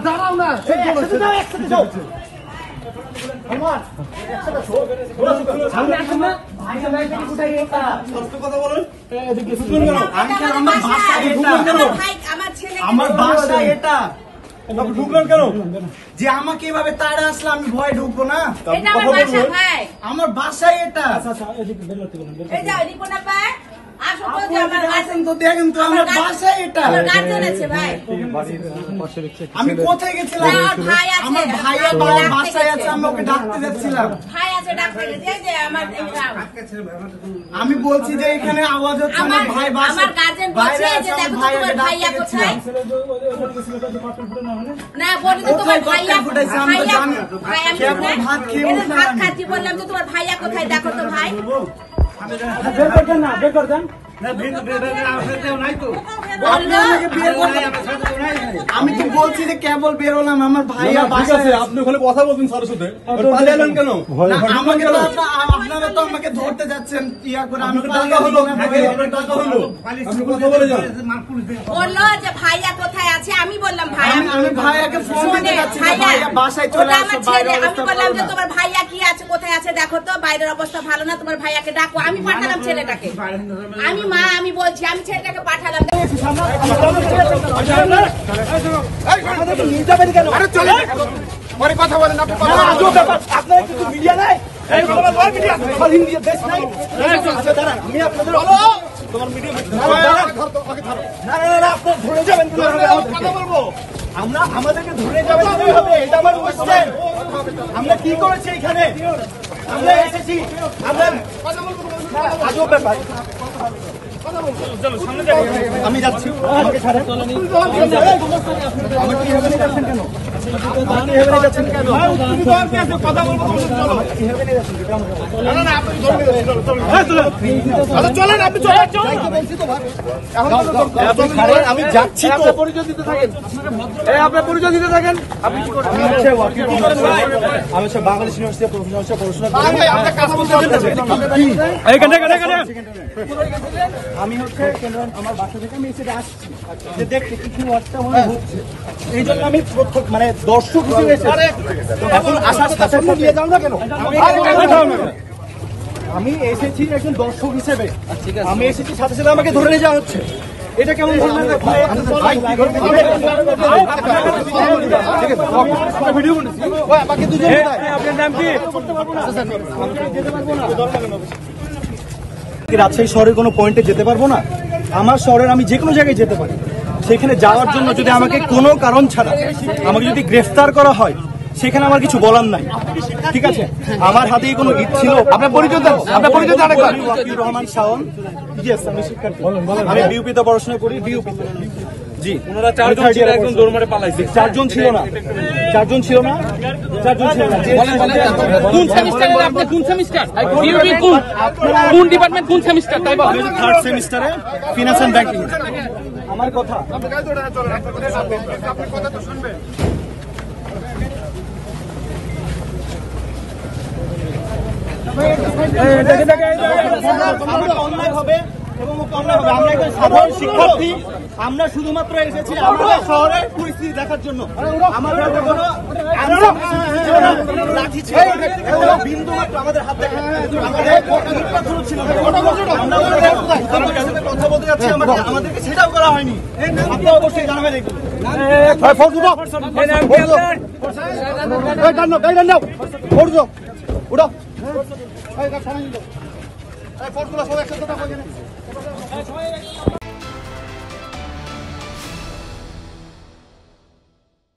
দাঁড়াও না, আমার বাসা এটা ঢুকলেন কেন? যে আমাকে এভাবে তাড়া আসলে আমি ভয় ঢুকবো না? আমার বাসায় এটা। আমি কোথায় গেছিলাম? আমার ভাইয়ের বাসায় আছে, আমি ওকে ডাকতে যাচ্ছিলাম। আমি বলছি যে এখানে আওয়াজ হচ্ছে, আমার ভাই বাসায় বাইরে আছে, আমার ভাইয়াকে ডাকতে গেছিলাম। ভাত খেয়ে বললাম যে তোমার ভাইয়া কোথায়, দেখো তো ভাই। আমি তো বলছি যে কেবল বেরোলাম, আমার ভাইয়া বাসায়। আপনি ওখানে কথা বলছেন স্যারের সাথে, কেন? আপনারা তো আমাকে ধরতে যাচ্ছেন ইয়া করে। আমি বললো যে ভাইয়া কোথায় আছে, আমি বললাম ভাইয়া, আমি ভাইয়াকে ফোন দিতে যাচ্ছি, ভাইয়া বাসায় চলে আসো, বাইরে আমি বললাম যে তোমার ভাইয়া কি আছে, কোথায় আছে দেখো তো, বাইরের অবস্থা ভালো না, তোমার ভাইয়াকে ডাকো। আমি পাঠালাম ছেলেটাকে, আমি মা, আমি বলছি আমি ছেলেটাকে পাঠালাম। কথা বলেন আপনার কিছু মিডিয়া নাই, আমরা আমাদেরকে ধরে যাবেন, এটা আমার কোয়েশ্চেন। আমরা কি করেছি এখানে? আমরা এসেছি, আমরা আজব ব্যাপার। আমি যাচ্ছি, আমাকে ছাড়েন। আমাকে এভাবে যাচ্ছেন কেন? কথা বলবো, চলেন, আপনি আমি যাচ্ছি, পরিচয় দিতে থাকেন, আপনার পরিচয় দিতে থাকেন। আপনি কি করেন? আমি হচ্ছে বাংলাদেশ ইউনিভার্সিটি পড়াশোনা করি। আমি হচ্ছে আমার বাসা থেকে আমি এসে আসছি যে দেখতে কিছু একটা হচ্ছে, এই জন্য আমি মানে দর্শক হিসেবে এখন আসার সাথে নিয়ে যাও না কেন? আমি এসেছি একজন দর্শক হিসেবে, আমি এসেছি সাথে সাথে আমাকে ধরে নিয়ে যাওয়া হচ্ছে। এটা কেমন ধরনের আপনার নাম কি? রাজশাহী শহরের কোনো পয়েন্টে যেতে পারবো না? আমার শহরের আমি যে কোনো জায়গায় যেতে পারি। সেখানে যাওয়ার জন্য যদি আমাকে কোনো কারণ ছাড়া আমাকে যদি গ্রেফতার করা হয়, সেখানে আমার কিছু বলার নাই, ঠিক আছে? আমার হাতেই কোনো ঈদ ছিল। আপনার পরিচয় দেন, আপনার পরিচয় দেন। ওয়াকিউর রহমান শাওন, ইয়েস, আমি শিক্ষার্থী, আমি বিউপিতে পড়াশোনা করি। বিউপিতে, জি। ওনারা চারজন ছিল, একজন দৌড় মারে পালাইছে। চারজন ছিল না, চারজন ছিল না, চারজন ছিল না। কোন সেমিস্টারে আপনি? কোন সেমিস্টার? বিউপি কোন ডিপার্টমেন্ট, কোন সেমিস্টার? তাই বল। থার্ড সেমিস্টারে ফিনান্স এন্ড ব্যাংকিং। আমার কথা অন্যায় হবে এবং আমরা একজন সাধারণ শিক্ষার্থী, আমরা শুধুমাত্র এসেছি আমাদের শহরের পরিস্থিতি দেখার জন্য। আমাদের কোনো লাঠি ছিল, বিন্দু মাত্র আমাদের হাত থেকে আমাদের ছিল। বলছি আমাদেরকে সেটাও করা হয়নি। আপনি অবশ্যই জানাবেন এগুলো। উঠো